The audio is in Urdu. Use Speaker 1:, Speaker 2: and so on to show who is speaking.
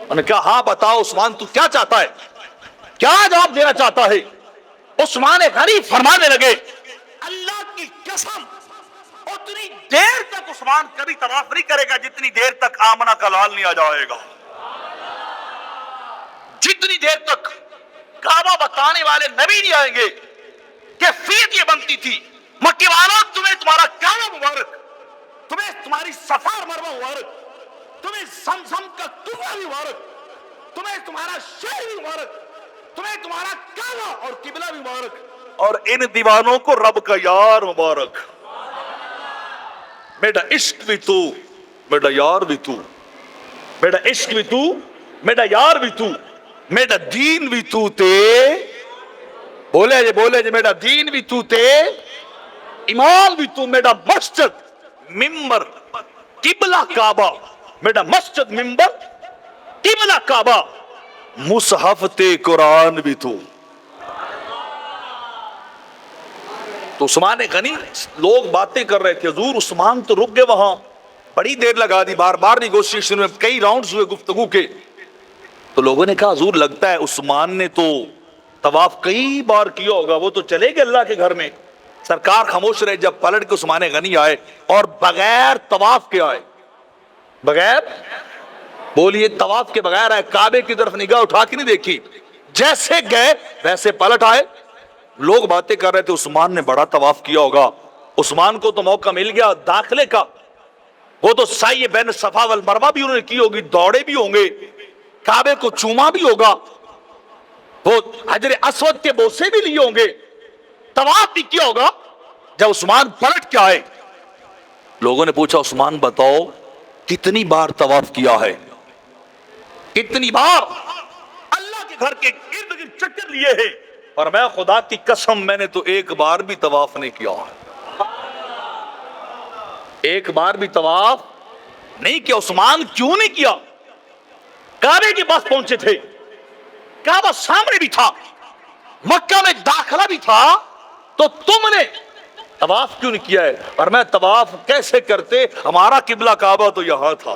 Speaker 1: انہوں نے کہا ہاں بتاؤ عثمان تو کیا چاہتا ہے, کیا جواب دینا چاہتا ہے؟ عثمان غنی فرمانے لگے اللہ کی قسم اتنی دیر تک عثمان کبھی طواف نہیں کرے گا جتنی دیر تک آمنہ کا لال نہیں آ جائے گا. جتنی دیر تک کعبہ بتانے والے نبی نہیں آئیں گے. کیفیت یہ بنتی تھی مکے والوں تمہیں تمہارا کعبہ مبارک, تمہیں تمہاری صفا اور مروہ مبارک, تمہیں زمزم کا کنواں مبارک, تمہیں تمہارا شہر بھی مبارک, تمہیں تمہارا کعبہ اور قبلہ بھی مبارک, اور ان دیوانوں کو رب کا یار مبارک. میرا عشق بھی تو میرا یار بھی تو, میرا عشق بھی تو میرا یار بھی تو, میرا دین بھی تو تے, بولے جی میرا دین بھی تو تے, ایمان بھی تو, میرا مسجد ممبر قبلہ کعبہ, میرا مسجد ممبر قبلہ کعبہ, مصحف تے قرآن بھی تو. تو عثمان غنی لوگ باتیں کر رہے تھے, حضور عثمان تو رک گئے وہاں, بڑی دیر لگا دی, بار بار نیگوشیشن میں کئی راؤنڈز ہوئے گفتگو کے. تو لوگوں نے کہا حضور لگتا ہے عثمان نے تو طواف کئی بار کیا ہوگا, وہ تو چلے گئے اللہ کے گھر میں. سرکار خاموش رہے. جب پلٹ کے عثمان غنی آئے اور بغیر طواف کے آئے, بغیر بولیے طواف کے بغیر آئے, کعبے کی طرف نگاہ اٹھا کے نہیں دیکھی, جیسے گئے ویسے پلٹ آئے. لوگ باتیں کر رہے تھے عثمان نے بڑا طواف کیا ہوگا, عثمان کو تو موقع مل گیا داخلے کا, وہ تو سعی بین صفا والمروہ بھی انہوں نے کی ہوگی, دوڑے بھی ہوں گے, کعبے کو چوما بھی ہوگا, وہ حجر اسود کے بوسے بھی لیے ہوں گے, طواف بھی کیا ہوگا. جب عثمان پلٹ کے آئے لوگوں نے پوچھا عثمان بتاؤ کتنی بار طواف کیا ہے, کتنی بار اللہ کے گھر کے ارد گرد چکر لیے ہیں؟ اور میں خدا کی قسم میں نے تو ایک بار بھی طواف نہیں کیا, ایک بار بھی طواف نہیں کیا. عثمان کیوں نہیں کیا؟ کعبے کے پاس پہنچے تھے, کعبہ سامنے بھی تھا, مکہ میں داخلہ بھی تھا, تو تم نے طواف کیوں نہیں کیا ہے؟ اور میں طواف کیسے کرتے, ہمارا قبلہ کعبہ تو یہاں تھا.